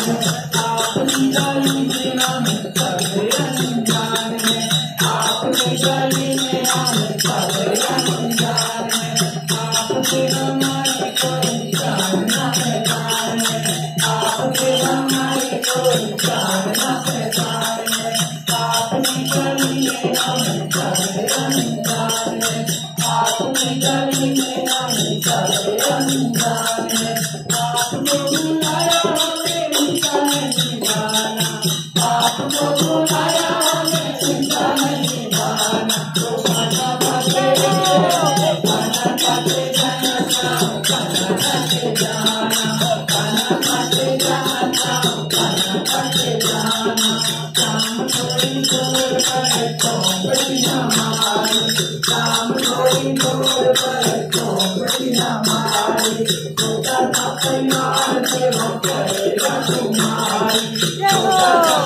आपकी गली में हम सभी अनजान हैं, आपकी गली में हम सभी अनजान हैं, आपके हमारे कोई जान ना पहचान है, आपके हमारे कोई जान ना पहचान है, आपकी गली में हम सभी अनजान हैं, आपकी गली में हम सभी अनजान हैं, आपको बुलाया हमें चिंता नहीं भाना, आपको बुलाया हमें चिंता नहीं भाना, तो खाना खाते खाना खाते जाना चाहो, खाना खाते जाना, खाना खाते जाना चाहो, खाना खाते जाना, काम थोड़ी दूर पर चौपड़ी हमारी, काम थोड़ी दूर पर चौपड़ी हमारी, छोटा सा परिवार में वो करेगा तुम्हारी, छोटा सा